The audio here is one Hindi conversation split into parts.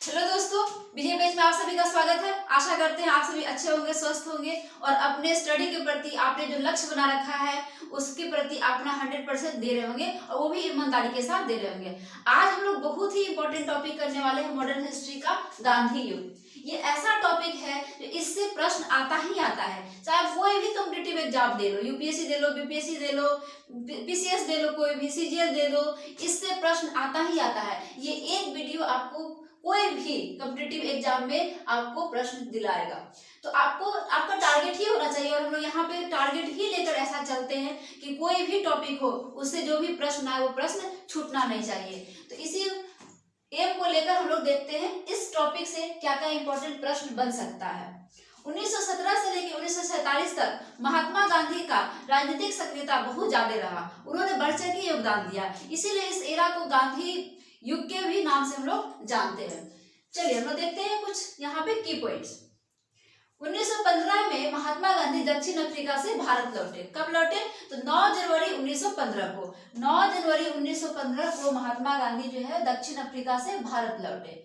हेलो दोस्तों, विजय पेज में आप सभी का स्वागत है। आशा करते हैं आप सभी अच्छे होंगे, स्वस्थ होंगे और अपने स्टडी के प्रति आपने जो लक्ष्य बना रखा है उसके प्रति अपना 100% दे रहे होंगे और वो भी ईमानदारी के साथ दे रहे होंगे। आज हम लोग बहुत ही इंपॉर्टेंट टॉपिक करने वाले हैं, मॉडर्न हिस्ट्री का गांधी युग। ये ऐसा टॉपिक है जो इससे प्रश्न आता ही आता है, चाहे कोई भी कॉम्पिटिटिव एग्जाम दे लो, यूपीएससी दे लो, बीपीएससी दे लो, पीसीएस दे लो, कोई भी सीजीएल दे लो, इससे प्रश्न आता ही आता है। ये एक वीडियो आपको कोई भी कॉम्पिटिटिव एग्जाम में आपको प्रश्न दिलाएगा, तो आपको आपका टारगेट ही होना चाहिए। और हम लोग यहाँ पे टारगेट ही लेकर ऐसा चलते हैं कि कोई भी टॉपिक हो उससे जो भी प्रश्न आए वो प्रश्न छूटना नहीं चाहिए। तो इसी एम को लेकर हम लोग देखते हैं इस टॉपिक से क्या क्या इंपॉर्टेंट प्रश्न बन सकता है। 1917 से लेकर 1947 तक महात्मा गांधी का राजनीतिक सक्रियता बहुत ज्यादा रहा। उन्होंने बढ़ चढ़ के योगदान दिया, इसीलिए इस एरा को गांधी युग के भी नाम से हम लोग जानते हैं। चलिए हम लोग देखते हैं कुछ यहाँ पे की पॉइंट्स। 1915 में महात्मा गांधी दक्षिण अफ्रीका से भारत लौटे। कब लौटे? तो 9 जनवरी 1915 को। 9 जनवरी 1915 को महात्मा गांधी जो है दक्षिण अफ्रीका से भारत लौटे।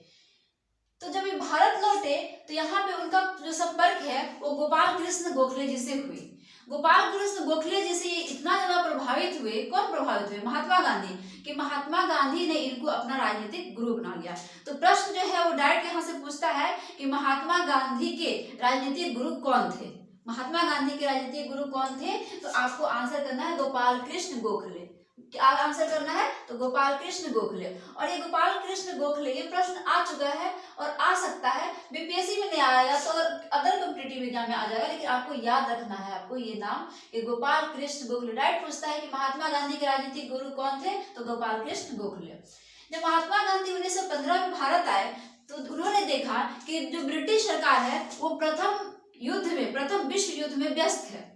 तो जब ये भारत लौटे तो यहाँ पे उनका जो संपर्क है वो गोपाल कृष्ण गोखले जी से हुई। गोपाल कृष्ण गोखले जी से इतना ज्यादा प्रभावित हुए। कौन प्रभावित हुए? महात्मा गांधी, कि महात्मा गांधी ने इनको अपना राजनीतिक गुरु बना लिया। तो प्रश्न जो है वो डायरेक्ट यहाँ से पूछता है कि महात्मा गांधी के राजनीतिक गुरु कौन थे? महात्मा गांधी के राजनीतिक गुरु कौन थे? तो आपको आंसर करना है गोपाल कृष्ण गोखले। क्या आंसर करना है? तो गोपाल कृष्ण गोखले। और ये गोपाल कृष्ण गोखले, ये प्रश्न आ चुका है और आ सकता है, बीपीएससी में नहीं आएगा तो अदर कॉम्पिटिटिव एग्जाम में आ जाएगा, लेकिन आपको याद रखना है आपको ये नाम कि गोपाल कृष्ण गोखले। डायरेक्ट पूछता है कि महात्मा गांधी के राजनीतिक गुरु कौन थे? तो गोपाल कृष्ण गोखले। जब महात्मा गांधी 1915 में भारत आए तो उन्होंने देखा कि जो ब्रिटिश सरकार है वो प्रथम विश्व युद्ध में व्यस्त है।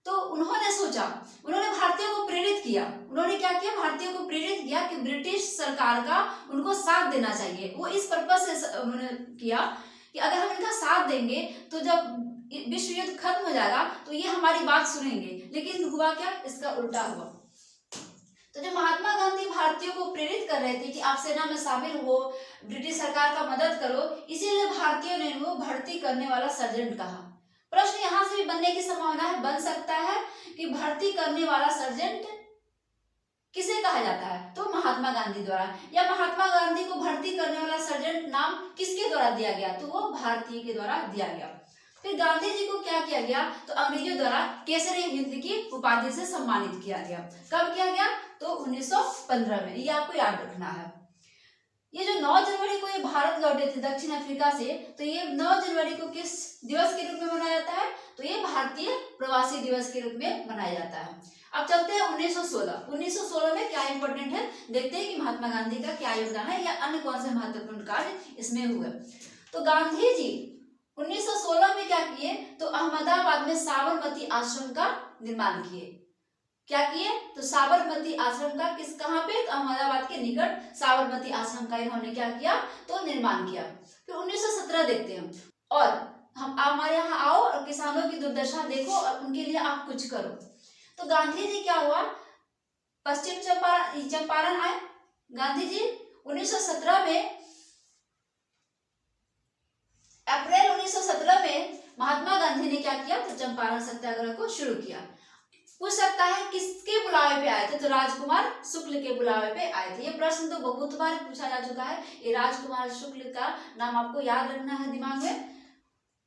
तो उन्होंने सोचा, उन्होंने भारतीयों को प्रेरित किया। उन्होंने क्या किया? भारतीयों को प्रेरित किया कि ब्रिटिश सरकार का उनको साथ देना चाहिए। वो इस पर्पस से उन्होंने किया कि अगर हम इनका साथ देंगे तो जब विश्व युद्ध खत्म हो जाएगा तो ये हमारी बात सुनेंगे। लेकिन हुआ क्या? इसका उल्टा हुआ। तो जब महात्मा गांधी भारतीयों को प्रेरित कर रहे थे कि आप सेना में शामिल हो, ब्रिटिश सरकार का मदद करो, इसीलिए भारतीयों ने इनको भर्ती करने वाला सर्जेंट कहा। प्रश्न यहाँ से भी बनने की संभावना है, बन सकता है कि भर्ती करने वाला सर्जेंट किसे कहा जाता है? तो महात्मा गांधी द्वारा। या महात्मा गांधी को भर्ती करने वाला सर्जेंट नाम किसके द्वारा दिया गया? तो वो भारतीय के द्वारा दिया गया। फिर गांधी जी को क्या किया गया? तो अंग्रेजों द्वारा केसरी हिंद की उपाधि से सम्मानित किया गया। कब किया गया? तो 1915 में। ये आपको याद रखना है। ये जो 9 जनवरी को ये भारत लौटे थे दक्षिण अफ्रीका से, तो ये 9 जनवरी को किस दिवस के रूप में मनाया जाता है? तो ये भारतीय प्रवासी दिवस के रूप में मनाया जाता है। अब चलते हैं 1916। 1916 में क्या इंपॉर्टेंट है देखते हैं कि महात्मा गांधी का क्या योगदान है या अन्य कौन से महत्वपूर्ण कार्य इसमें हुए। तो गांधी जी 1916 में क्या किए? तो अहमदाबाद में साबरमती आश्रम का निर्माण किए। क्या किए? तो साबरमती आश्रम का कहाँ पे? तो अहमदाबाद के निकट साबरमती आश्रम का इन्होंने क्या किया? तो निर्माण किया। फिर 1917 देखते हैं। और हम हमारे यहाँ आओ और किसानों की दुर्दशा देखो और उनके लिए आप कुछ करो। तो गांधी जी क्या हुआ? पश्चिम चंपारण आए गांधी जी 1917 में। अप्रैल 1917 में महात्मा गांधी ने क्या किया? तो चंपारण सत्याग्रह को शुरू किया। पूछ सकता है किसके बुलावे पे आए थे? तो राजकुमार शुक्ल के बुलावे पे आए थे। ये प्रश्न तो बहुत बार पूछा जा चुका है। ये राजकुमार शुक्ल का नाम आपको याद रखना है दिमाग में।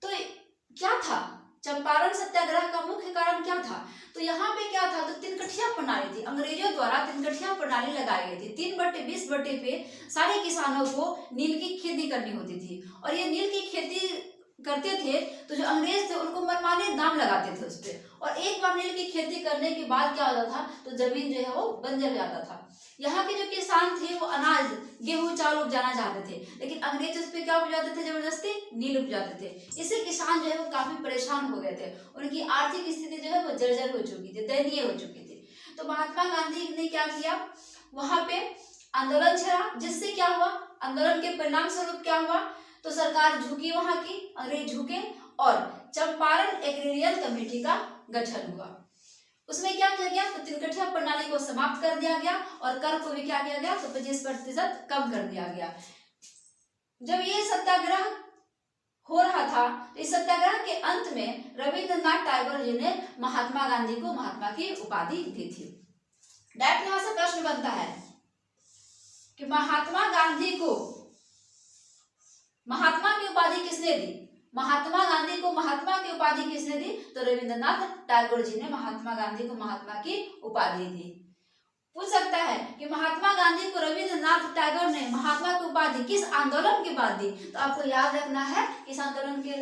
तो क्या था चंपारण सत्याग्रह का मुख्य कारण? क्या था? तो यहाँ पे क्या था? तो तिनकठिया प्रणाली थी। अंग्रेजों द्वारा तिनकठिया प्रणाली लगाई गई थी। 3/20 पे सारे किसानों को नील की खेती करनी होती थी और ये नील की खेती करते थे तो जो अंग्रेज थे उनको मनमाने दाम लगाते थे उस पर। और एक बार नील की खेती करने के बाद क्या होता था? तो जमीन जो है वो बंजर हो जाता था। यहाँ के जो किसान थे वो अनाज, गेहूं, चावल उपजाना चाहते थे, लेकिन अंग्रेज उस पर क्या उपजाते थे? जबरदस्ती नील उपजाते थे। इससे किसान जो है वो काफी परेशान हो गए थे। उनकी आर्थिक स्थिति जो है वो जर्जर हो चुकी थी, दयनीय हो चुकी थी। तो महात्मा गांधी ने क्या किया? वहां पे आंदोलन छेड़ा, जिससे क्या हुआ? आंदोलन के परिणाम स्वरूप क्या हुआ? तो सरकार झुकी, वहां की अंग्रेज झुके और चंपारण एग्रीरियल कमेटी का गठन हुआ। उसमें क्या किया गया? तो तिनकठिया प्रणाली को समाप्त कर दिया गया और कर को भी क्या किया गया? तो 25% कम कर दिया गया। जब ये सत्याग्रह हो रहा था, इस सत्याग्रह के अंत में रविंद्रनाथ टैगोर जी ने महात्मा गांधी को महात्मा की उपाधि दी थी। डायरेक्ट यहां से प्रश्न बनता है कि महात्मा गांधी को महात्मा की उपाधि किसने दी? महात्मा गांधी को महात्मा की उपाधि किसने दी? तो रविंद्रनाथ टैगोर जी ने महात्मा गांधी को महात्मा की उपाधि दी। पूछ सकता है कि महात्मा गांधी को रविंद्रनाथ टैगोर ने महात्मा की उपाधि किस आंदोलन के बाद दी? तो आपको याद रखना है किस आंदोलन के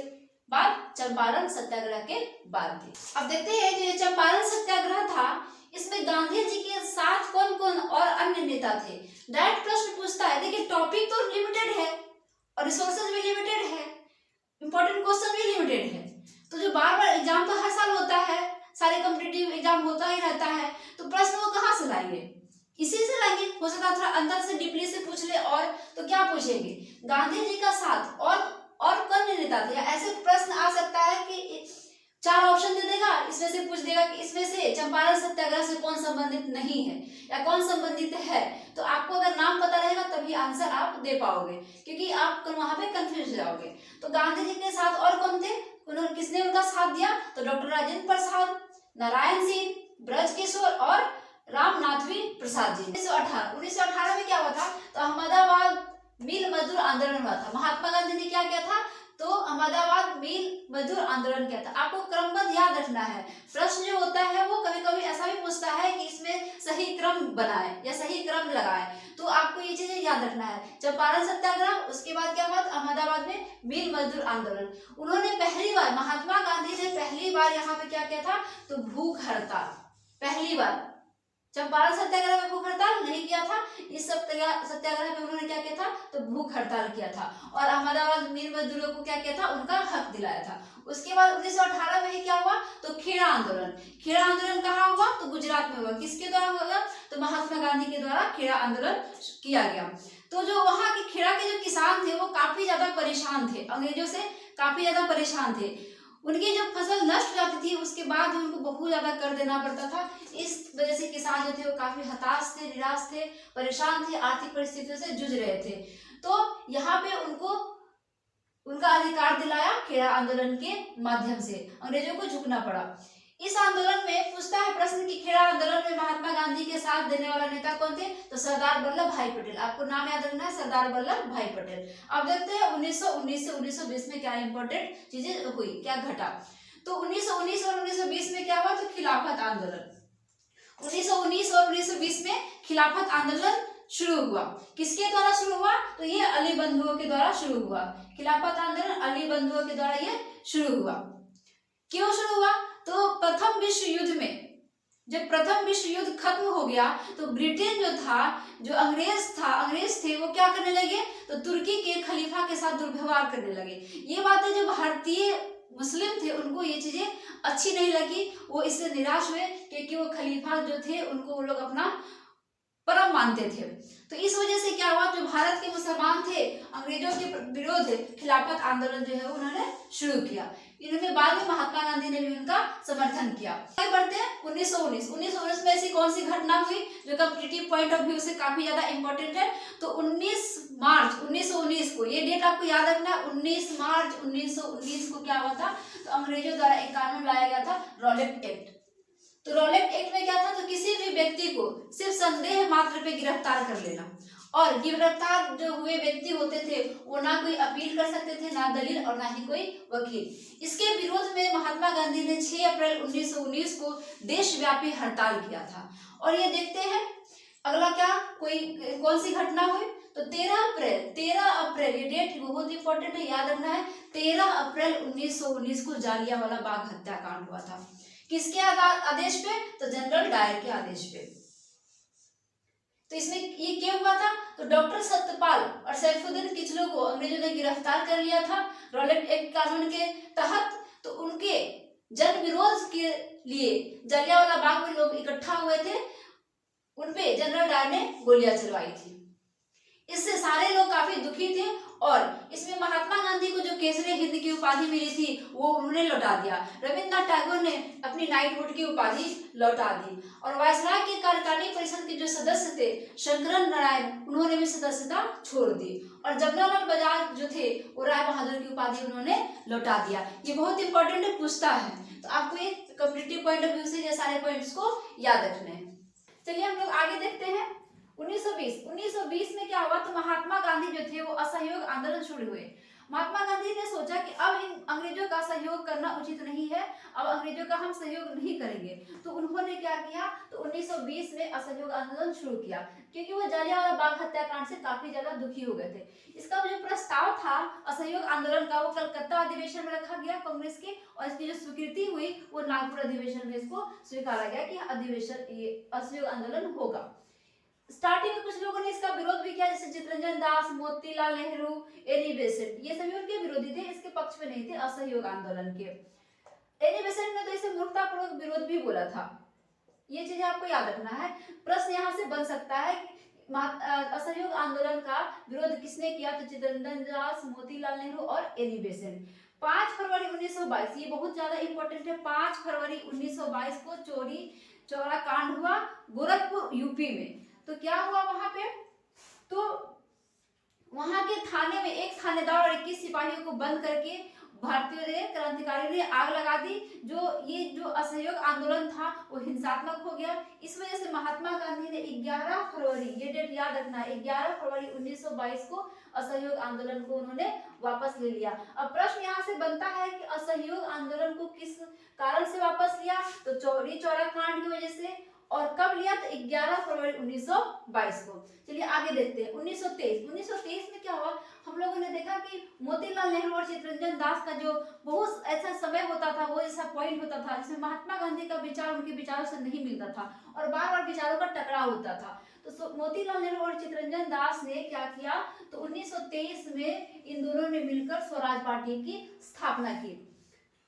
बाद? चंपारण सत्याग्रह के बाद दी। अब देखते हैं जो चंपारण सत्याग्रह था, इसमें गांधी जी के साथ कौन कौन और अन्य नेता थे? डायरेक्ट प्रश्न पूछता है। देखिए टॉपिक तो लिमिटेड है और रिसोर्सेज भी लिमिटेड है, इंपॉर्टेंट क्वेश्चन भी लिमिटेड है। तो जो बार बार एग्जाम तो हर साल होता है, सारे कॉम्पिटिटिव एग्जाम होता ही रहता है, तो प्रश्न वो कहाँ से लाएंगे? इसी से लाएंगे। हो सकता है थोड़ा अंदर से डीपली से पूछ ले, और तो क्या पूछेंगे? गांधी जी का साथ और कौन नेता थे? ऐसे प्रश्न आ सकता है कि 4 ऑप्शन दे देगा, इसमें से पूछ देगा कि इसमें से चंपारण सत्याग्रह से कौन संबंधित नहीं है या कौन संबंधित है। तो आपको अगर नाम पता रहेगा तभी आंसर आप दे पाओगे, क्योंकि आप वहां पे कंफ्यूज हो जाओगे। तो गांधी जी के साथ और कौन थे? उन्होंने किसने उनका साथ दिया? तो डॉक्टर राजेंद्र प्रसाद, नारायण सिंह, ब्रज किशोर और रामनाथवी प्रसाद जी। 1918 में क्या हुआ था? तो अहमदाबाद मिल मजदूर आंदोलन हुआ था। महात्मा गांधी ने क्या किया था? तो अहमदाबाद मिल मजदूर आंदोलन किया था। आपको क्रमबद्ध याद रखना है। प्रश्न जो होता है वो कभी कभी ऐसा भी पूछता है कि इसमें सही क्रम बनाए या सही क्रम लगाए, तो आपको ये चीजें याद रखना है। चंपारण सत्याग्रह, उसके बाद क्या हुआ? अहमदाबाद में मिल मजदूर आंदोलन। उन्होंने पहली बार, महात्मा गांधी ने पहली बार यहाँ पे क्या किया था? तो भूख हड़ताल। पहली बार चंपारण सत्याग्रह में भूख हड़ताल नहीं किया था, इस सत्याग्रह में उन्होंने क्या किया था? तो भूख हड़ताल किया था और अहमदाबाद मिल मजदूरों को क्या किया था? उनका हक दिलाया था। उसके बाद 1918 में ही क्या हुआ? तो खेड़ा आंदोलन। खेड़ा आंदोलन कहाँ हुआ? तो गुजरात में हुआ। किसके द्वारा हुआ? तो महात्मा गांधी के द्वारा खेड़ा आंदोलन किया गया। तो जो वहां के खेड़ा के जो किसान थे वो काफी ज्यादा परेशान थे, अंग्रेजों से काफी ज्यादा परेशान थे। उनकी जब फसल नष्ट हो जाती थी उसके बाद उनको बहुत ज्यादा कर देना पड़ता था। इस वजह से किसान जो थे वो काफी हताश थे, निराश थे, परेशान थे, आर्थिक परिस्थितियों से जूझ रहे थे। तो यहाँ पे उनको उनका अधिकार दिलाया खेड़ा आंदोलन के माध्यम से, अंग्रेजों को झुकना पड़ा। इस आंदोलन में पूछता है प्रश्न कि खेड़ा आंदोलन में महात्मा गांधी के साथ देने वाला नेता कौन थे? तो सरदार वल्लभ भाई पटेल। आपको नाम याद रखना है, सरदार वल्लभ भाई पटेल। अब देखते हैं 1919 से 1920 में क्या इंपॉर्टेंट चीजें हुई, क्या घटा। तो 1919 और 1920 में क्या हुआ? तो खिलाफत आंदोलन। 1919 और 1920 में खिलाफत आंदोलन शुरू हुआ। किसके द्वारा शुरू हुआ? तो ये अली बंधुओं के द्वारा शुरू हुआ। खिलाफत आंदोलन अली बंधुओं के द्वारा ये शुरू हुआ। क्यों शुरू हुआ? तो प्रथम विश्व युद्ध में जब प्रथम विश्व युद्ध खत्म हो गया तो ब्रिटेन जो था, जो अंग्रेज थे, वो क्या करने लगे? तो तुर्की के खलीफा के साथ दुर्व्यवहार करने लगे। ये बातें जो भारतीय मुस्लिम थे उनको ये चीजें अच्छी नहीं लगी, वो इससे निराश हुए, क्योंकि वो खलीफा जो थे उनको वो लोग अपना परम मानते थे। तो इस वजह से क्या हुआ? जो भारत के मुसलमान थे, अंग्रेजों के विरोध खिलाफत आंदोलन जो है उन्होंने शुरू किया। इन्होंने बाद में महात्मा गांधी ने भी उनका समर्थन किया। आगे बढ़ते हैं 1919 में ऐसी कौन सी घटना हुई जो कॉम्पिटिटिव पॉइंट ऑफ व्यू से काफी ज्यादा इंपॉर्टेंट है? तो 19 मार्च 1919 को, ये डेट आपको याद रखना है, 19 मार्च 1919 को क्या हुआ था? तो अंग्रेजों द्वारा एक कानून लाया गया था, रॉलेट एक्ट। तो रॉलेट एक्ट में क्या था? तो किसी भी व्यक्ति को सिर्फ संदेह मात्र पे गिरफ्तार कर लेना, और गिरफ्तार जो हुए व्यक्ति होते थे वो ना कोई अपील कर सकते थे, ना दलील और ना ही कोई वकील। इसके विरोध में महात्मा गांधी ने 6 अप्रैल 1919 को देशव्यापी हड़ताल किया था। और ये देखते हैं अगला क्या कौन सी घटना हुई? तो 13 अप्रैल, ये डेट बहुत इंपॉर्टेंट है, याद रखना है। 13 अप्रैल 1919 को जालियांवाला बाग हत्याकांड हुआ था। किसके आदेश पे? तो जनरल डायर के आदेश पे। तो इसमें ये क्या हुआ था? तो डॉक्टर सत्यपाल और सैफुद्दीन किचलू को अंग्रेजों ने गिरफ्तार कर लिया था रॉलेट एक्ट कानून के तहत। तो उनके जन विरोध के लिए जालियांवाला बाग में लोग इकट्ठा हुए थे, उनपे जनरल डायर ने गोलियां चलवाई थी। इससे सारे लोग काफी दुखी थे। और इसमें महात्मा गांधी को जो केसरी हिंद की उपाधि मिली थी वो उन्होंने लौटा दिया। रविन्द्रनाथ टैगोर ने अपनी नाइटहुड की उपाधि लौटा दी। और वायसराय की कार्यकारिणी परिषद के जो सदस्य थे शंकरन नारायण, उन्होंने भी सदस्यता छोड़ दी। और जमनालाल बजाज जो थे वो राय बहादुर की उपाधि उन्होंने लौटा दिया। ये बहुत इंपॉर्टेंट पूछता है, तो आपको ये कॉम्पिटिटिव पॉइंट ऑफ व्यू से ये सारे पॉइंट्स को याद रखने हैं। चलिए हम लोग आगे देखते हैं। 1920 में क्या हुआ, तो महात्मा गांधी जो थे वो असहयोग आंदोलन शुरू हुए। महात्मा गांधी ने सोचा कि अब इन अंग्रेजों का सहयोग करना उचित नहीं है, अब अंग्रेजों का हम सहयोग नहीं करेंगे। तो उन्होंने क्या किया, तो 1920 में असहयोग आंदोलन शुरू किया, क्योंकि वो जलियांवाला बाग हत्याकांड से काफी ज्यादा दुखी हो गए थे। इसका जो प्रस्ताव था असहयोग आंदोलन का, वो कलकत्ता अधिवेशन में रखा गया कांग्रेस के, और इसकी जो स्वीकृति हुई वो नागपुर अधिवेशन में इसको स्वीकारा गया कि अधिवेशन ये असहयोग आंदोलन होगा। स्टार्टिंग में कुछ लोगों ने इसका विरोध भी किया, जैसे चित्तरंजन दास, मोतीलाल नेहरू, एनी बेसेंट, ये सभी उनके विरोधी थे, इसके पक्ष में नहीं थे असहयोग आंदोलन के। एनी बेसेंट ने तो इसे मूर्खतापूर्वक विरोध भी बोला था। ये चीजें आपको याद रखना है। प्रश्न यहाँ से बन सकता है असहयोग आंदोलन का विरोध किसने किया, तो चित्तरंजन दास, मोतीलाल नेहरू और एनी बेसेंट। 5 फरवरी 1922, ये बहुत ज्यादा इंपॉर्टेंट है। 5 फरवरी 1922 को चोरी चौरा कांड हुआ गोरखपुर यूपी में। तो क्या हुआ वहां पे, तो वहां के थाने में एक थानेदार और 21 सिपाहियों को बंद करके भारतीय क्रांतिकारियों ने आग लगा दी। ये जो असहयोग आंदोलन था वो हिंसात्मक हो गया। इस वजह से महात्मा गांधी ने 11 फरवरी, ये डेट याद रखना है, 11 फरवरी 1922 को असहयोग आंदोलन को उन्होंने वापस ले लिया। अब प्रश्न यहाँ से बनता है कि असहयोग आंदोलन को किस कारण से वापस लिया, तो चौरी चौरा कांड की वजह से। और कब लिया, तो 11 फरवरी 1922 को। चलिए आगे देखते हैं। 1923 में क्या हुआ, हम लोगों ने देखा कि मोतीलाल नेहरू और चित्तरंजन दास का जो बहुत ऐसा समय होता था, वो ऐसा पॉइंट होता था जिसमें महात्मा गांधी का विचार उनके विचारों से नहीं मिलता था और बार बार विचारों का टकराव होता था। तो मोतीलाल नेहरू और चित्तरंजन दास ने क्या किया, तो 1923 में इन दोनों ने मिलकर स्वराज पार्टी की स्थापना की।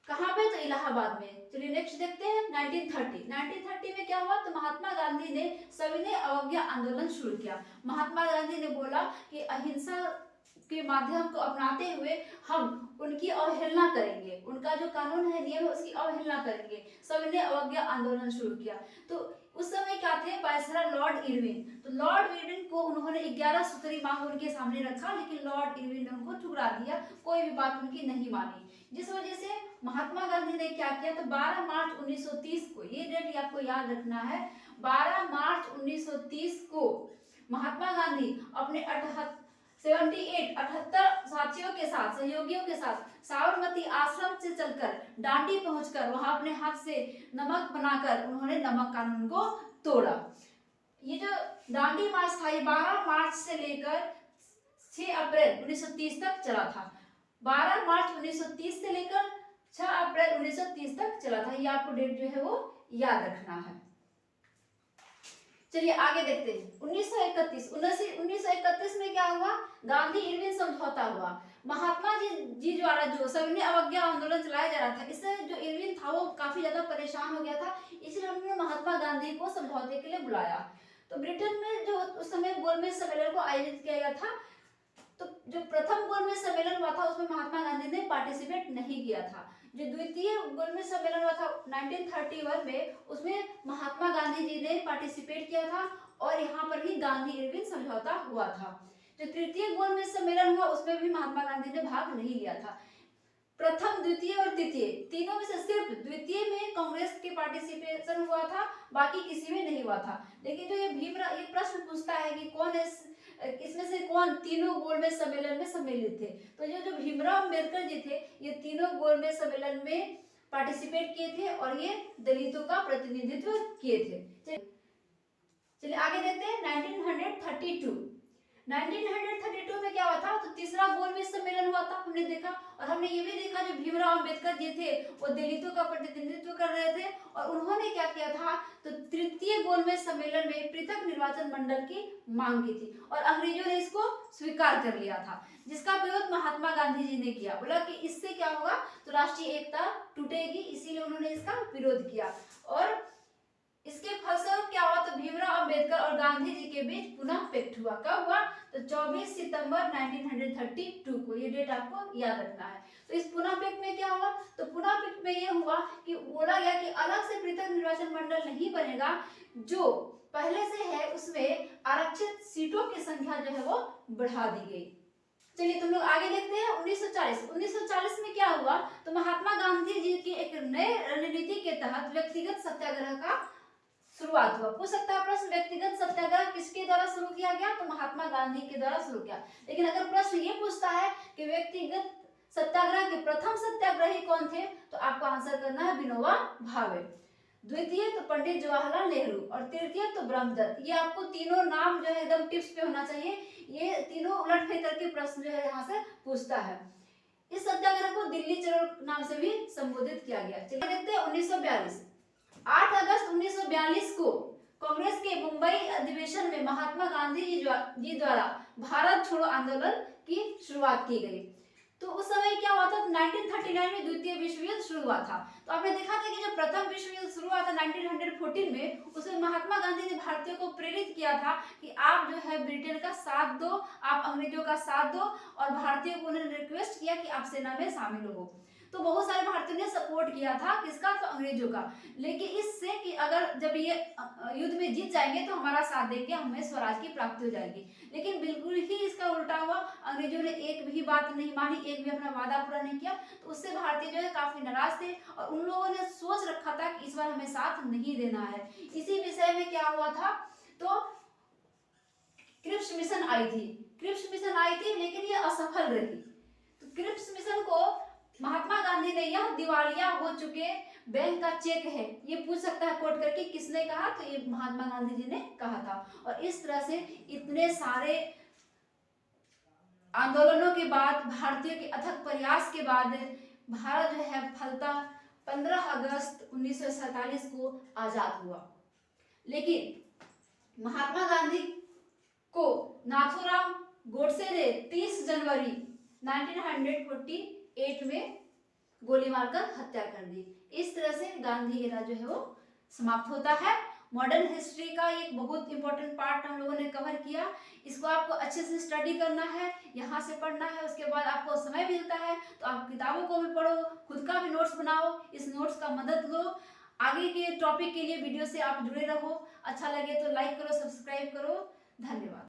कहाँ पे, तो इलाहाबाद में। चलिए नेक्स्ट देखते हैं 1930 में क्या हुआ, तो महात्मा गांधी ने सविनय अवज्ञा आंदोलन शुरू किया। महात्मा गांधी ने बोला कि अहिंसा के माध्यम को अपनाते हुए हम उनकी अवहेलना करेंगे, उनका जो कानून है, नियम है, उसकी अवहेलना करेंगे। सविनय अवज्ञा आंदोलन शुरू किया। तो उस समय क्या थे, वायसराय लॉर्ड इरविन। तो लॉर्ड इरविन को उन्होंने 11 सूत्री मांग उनके सामने रखा, लेकिन लॉर्ड इरविन ने उनको ठुकरा दिया, कोई भी बात उनकी नहीं मानी। जिस वजह से महात्मा गांधी ने क्या किया, तो 12 मार्च 1930 को, ये डेट आपको याद रखना है, 12 मार्च 1930 को महात्मा गांधी अपने 78 साथियों के साथ, सहयोगियों के साथ साबरमती आश्रम से चलकर डांडी पहुंचकर वहां अपने हाथ से नमक बनाकर उन्होंने नमक कानून को तोड़ा। ये जो डांडी मार्च था, ये 12 मार्च से लेकर 6 अप्रैल 1930 तक चला था। 12 मार्च 1930 से लेकर 6 अप्रैल 1930 तक चला था। ये आपको डेट जो है वो याद रखना है। चलिए आगे देखते हैं। 1931 में क्या हुआ, गांधी इरविन समझौता हुआ। महात्मा जी द्वारा जो सविनय अवज्ञा आंदोलन चलाया जा रहा था, इससे जो इरविन था वो काफी ज्यादा परेशान हो गया था, इसलिए उन्होंने महात्मा गांधी को समझौते के लिए बुलाया। तो ब्रिटेन में जो उस समय गोलमेज सम्मेलन को आयोजित किया गया था, तो जो प्रथम गोलमेज सम्मेलन हुआ था उसमें महात्मा गांधी ने पार्टिसिपेट नहीं किया था। जो द्वितीय गोलमेज सम्मेलन हुआ था 1931 में, उसमें महात्मा गांधी जी ने पार्टिसिपेट किया था और यहाँ पर ही गांधी इरविन समझौता हुआ था। जो तृतीय गोलमेज सम्मेलन हुआ उसमें भी महात्मा गांधी ने भाग नहीं लिया था। प्रथम, द्वितीय और तृतीय तीनों में से सिर्फ द्वितीय में कांग्रेस के पार्टिसिपेशन हुआ था, बाकी किसी में नहीं हुआ था। लेकिन जो ये भीमराव, ये प्रश्न पूछता है कि कौन इसमें से कौन तीनों गोलमेज सम्मेलन में सम्मिलित थे, तो ये जो भीमराव अम्बेडकर जी थे, ये तीनों गोलमेज सम्मेलन में पार्टिसिपेट किए थे और ये दलितों का प्रतिनिधित्व किए थे। चलिए आगे देखते हैं 1932 में क्या हुआ था, तो तीसरा गोलमेज सम्मेलन हुआ था, हमने देखा। और हमने ये भी देखा जो भीमराव अम्बेडकर जी थे वो दलितों का प्रतिनिधित्व कर रहे थे और उन्होंने क्या किया था, तो तृतीय गोलमेज सम्मेलन में पृथक निर्वाचन मंडल की मांग की थी और अंग्रेजों ने इसको स्वीकार कर लिया था, जिसका विरोध महात्मा गांधी जी ने किया। बोला कि इससे क्या होगा, तो राष्ट्रीय एकता टूटेगी, इसीलिए उन्होंने इसका विरोध किया। और इसके फलस्वरूप क्या हुआ, तो भीमराव अम्बेडकर और गांधी जी के बीच पुनः पैक्ट हुआ। कब हुआ, तो 24 सितंबर 1932 को। ये डेट आपको याद रखना है। तो इस पुनः पिक में क्या हुआ, तो पुनः पिक में ये हुआ कि बोला गया कि अलग से पृथक निर्वाचन मंडल नहीं बनेगा, जो पहले से है उसमें आरक्षित सीटों की संख्या जो है वो बढ़ा दी गई। चलिए तुम लोग आगे देखते हैं 1940 में क्या हुआ, तो महात्मा गांधी जी की एक नए रणनीति के तहत व्यक्तिगत सत्याग्रह का शुरुआत हुआ। पूछ सकता है प्रश्न, व्यक्तिगत सत्याग्रह किसके द्वारा शुरू किया गया, तो महात्मा गांधी के द्वारा शुरू किया। लेकिन अगर प्रश्न ये पूछता है कि व्यक्तिगत सत्याग्रह के प्रथम सत्याग्रही कौन थे, तो आपको आंसर करना है विनोबा भावे, द्वितीय तो पंडित जवाहरलाल नेहरू और तृतीय तो ब्रह्मदत्त। ये आपको तीनों नाम जो है एकदम टिप्स पे होना चाहिए, ये तीनों उलट फेर करके प्रश्न जो है यहाँ से पूछता है। इस सत्याग्रह को दिल्ली चलो नाम से भी संबोधित किया गया। चलिए देखते हैं 1942। 8 अगस्त 1942 को कांग्रेस के मुंबई अधिवेशन में महात्मा गांधी जी द्वारा भारत छोड़ो आंदोलन की शुरुआत की गई। तो उस समय क्या हुआ था, 1939 में द्वितीय विश्व युद्ध शुरू हुआ था। तो आपने देखा था कि जब प्रथम विश्व युद्ध शुरू हुआ था 1914 में, उसमें महात्मा गांधी ने भारतीयों को प्रेरित किया था कि आप जो है ब्रिटेन का साथ दो, आप अंग्रेजों का साथ दो, और भारतीयों को उन्होंने रिक्वेस्ट किया कि आप सेना में शामिल हो। तो बहुत सारे भारतीयों ने सपोर्ट किया था, किसका, तो अंग्रेजों का। लेकिन इससे कि अगर जब ये युद्ध में जीत जाएंगे तो हमारा साथ देंगे, हमें स्वराज की प्राप्ति हो जाएगी। लेकिन बिल्कुल ही इसका उल्टा हुआ, अंग्रेजों ने एक भी बात नहीं मानी, एक भी अपना वादा पूरा नहीं किया। तो उससे भारतीय जो है काफी नाराज थे और उन लोगों ने सोच रखा था कि इस बार हमें साथ नहीं देना है। इसी विषय में क्या हुआ था, तो क्रिप्स मिशन आई थी, लेकिन ये असफल रही। तो क्रिप्स मिशन को महात्मा गांधी ने यह दिवालिया हो चुके बैंक का चेक है, ये पूछ सकता है कोट करके, किसने कहा, तो ये महात्मा गांधी जी ने कहा था। और इस तरह से इतने सारे आंदोलनों के बाद, भारतीयों के अथक प्रयास के बाद भारत जो है फलता 15 अगस्त 1947 को आजाद हुआ। लेकिन महात्मा गांधी को नाथूराम गोडसे ने 30 जनवरी 1948 में गोली मारकर हत्या कर दी। इस तरह से गांधी एरा जो है वो समाप्त होता है। मॉडर्न हिस्ट्री का एक बहुत इंपॉर्टेंट पार्ट हम लोगों ने कवर किया। इसको आपको अच्छे से स्टडी करना है, यहाँ से पढ़ना है, उसके बाद आपको समय मिलता है तो आप किताबों को भी पढ़ो, खुद का भी नोट्स बनाओ, इस नोट्स का मदद लो। आगे के टॉपिक के लिए वीडियो से आप जुड़े रहो। अच्छा लगे तो लाइक करो, सब्सक्राइब करो। धन्यवाद।